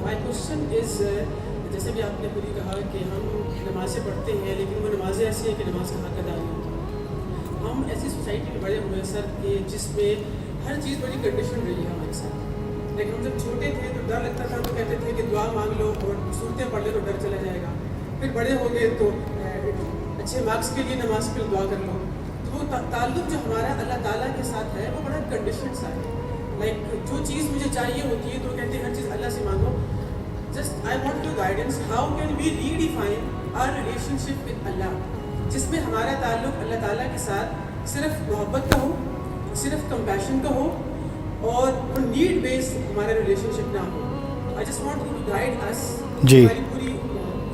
My question is جیسے بھی آپ نے خود ہی کہا کہ ہم نمازیں پڑھتے ہیں لیکن وہ نمازیں ایسی ہیں کہ نماز کا حق ادا نہیں ہوتا. ہم ایسی سوسائٹی میں بڑے ہوئے ہیں سر کہ جس میں ہر چیز بڑی کنڈیشن رہی ہے ہمارے ساتھ. لیکن ہم جب چھوٹے تھے تو ڈر لگتا تھا تو کہتے تھے کہ دعا مانگ لو اور صورتیں پڑھ لے تو ڈر چلا جائے گا. پھر بڑے ہو گئے تو اچھے مارکس کے لیے نماز کے دعا کر لو. تو تعلق جو ہمارا اللہ تعالیٰ کے ساتھ ہے وہ بڑا کنڈیشن سا ہے. لائک جو چیز مجھے چاہیے ہوتی ہے تو کہتے ہیں ہر چیز اللہ سے مانگو. Just I want your guidance how can we redefine our relationship with Allah, جس میں ہمارا تعلق اللہ تعالیٰ کے ساتھ صرف محبت کا ہو, صرف کمپیشن کا ہو اور نیڈ بیس ہمارا ریلیشن شپ نہ ہو. I just want to guide us. جی ہماری پوری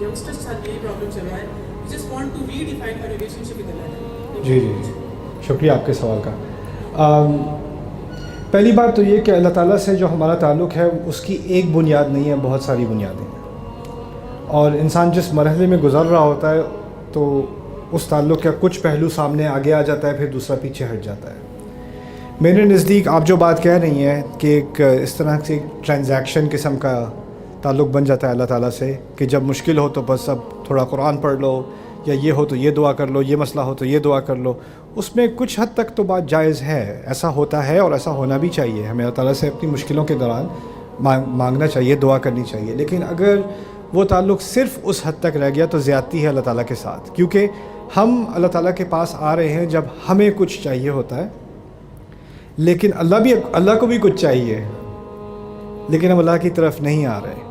ینگسٹرس کے ساتھ یہی پرابلم چل رہا ہے. Just want to redefine our relationship with Allah. جی جی شکریہ آپ کے سوال کا. پہلی بات تو یہ کہ اللہ تعالیٰ سے جو ہمارا تعلق ہے اس کی ایک بنیاد نہیں ہے, بہت ساری بنیادیں ہیں. اور انسان جس مرحلے میں گزر رہا ہوتا ہے تو اس تعلق کا کچھ پہلو سامنے آگے آ جاتا ہے, پھر دوسرا پیچھے ہٹ جاتا ہے. میرے نزدیک آپ جو بات کہہ رہی ہیں کہ ایک اس طرح سے ٹرانزیکشن قسم کا تعلق بن جاتا ہے اللہ تعالیٰ سے کہ جب مشکل ہو تو بس اب تھوڑا قرآن پڑھ لو, یا یہ ہو تو یہ دعا کر لو, یہ مسئلہ ہو تو یہ دعا کر لو. اس میں کچھ حد تک تو بات جائز ہے, ایسا ہوتا ہے اور ایسا ہونا بھی چاہیے. ہمیں اللہ تعالیٰ سے اپنی مشکلوں کے دوران مانگنا چاہیے, دعا کرنی چاہیے. لیکن اگر وہ تعلق صرف اس حد تک رہ گیا تو زیادتی ہے اللہ تعالیٰ کے ساتھ, کیونکہ ہم اللہ تعالیٰ کے پاس آ رہے ہیں جب ہمیں کچھ چاہیے ہوتا ہے, لیکن اللہ کو بھی کچھ چاہیے, لیکن ہم اللہ کی طرف نہیں آ رہے.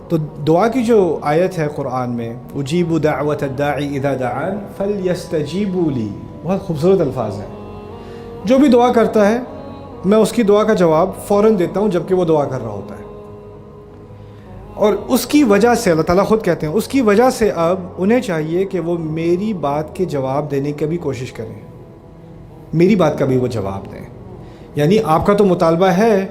تو دعا کی جو آیت ہے قرآن میں, اجیب دعوت الداعی اذا دعان فلیستجیبوا لی, بہت خوبصورت الفاظ ہیں. جو بھی دعا کرتا ہے میں اس کی دعا کا جواب فوراً دیتا ہوں جب کہ وہ دعا کر رہا ہوتا ہے. اور اس کی وجہ سے اللہ تعالیٰ خود کہتے ہیں اس کی وجہ سے اب انہیں چاہیے کہ وہ میری بات کے جواب دینے کی بھی کوشش کریں, میری بات کا بھی وہ جواب دیں. یعنی آپ کا تو مطالبہ ہے,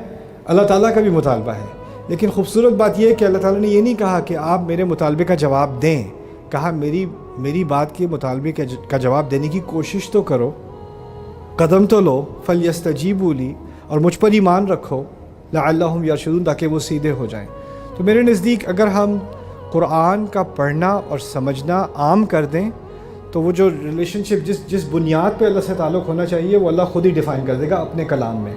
اللہ تعالیٰ کا بھی مطالبہ ہے. لیکن خوبصورت بات یہ ہے کہ اللہ تعالیٰ نے یہ نہیں کہا کہ آپ میرے مطالبے کا جواب دیں, کہا میری بات کے مطالبے کا جواب دینے کی کوشش تو کرو, قدم تو لو, فلیستجیبوا لی, اور مجھ پر ایمان رکھو, لعلہم یرشدون, تاکہ وہ سیدھے ہو جائیں. تو میرے نزدیک اگر ہم قرآن کا پڑھنا اور سمجھنا عام کر دیں تو وہ جو ریلیشن شپ جس بنیاد پہ اللہ سے تعلق ہونا چاہیے وہ اللہ خود ہی ڈیفائن کر دے گا اپنے کلام میں,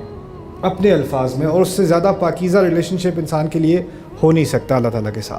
اپنے الفاظ میں. اور اس سے زیادہ پاکیزہ ریلیشن شپ انسان کے لیے ہو نہیں سکتا اللہ تعالیٰ کے ساتھ.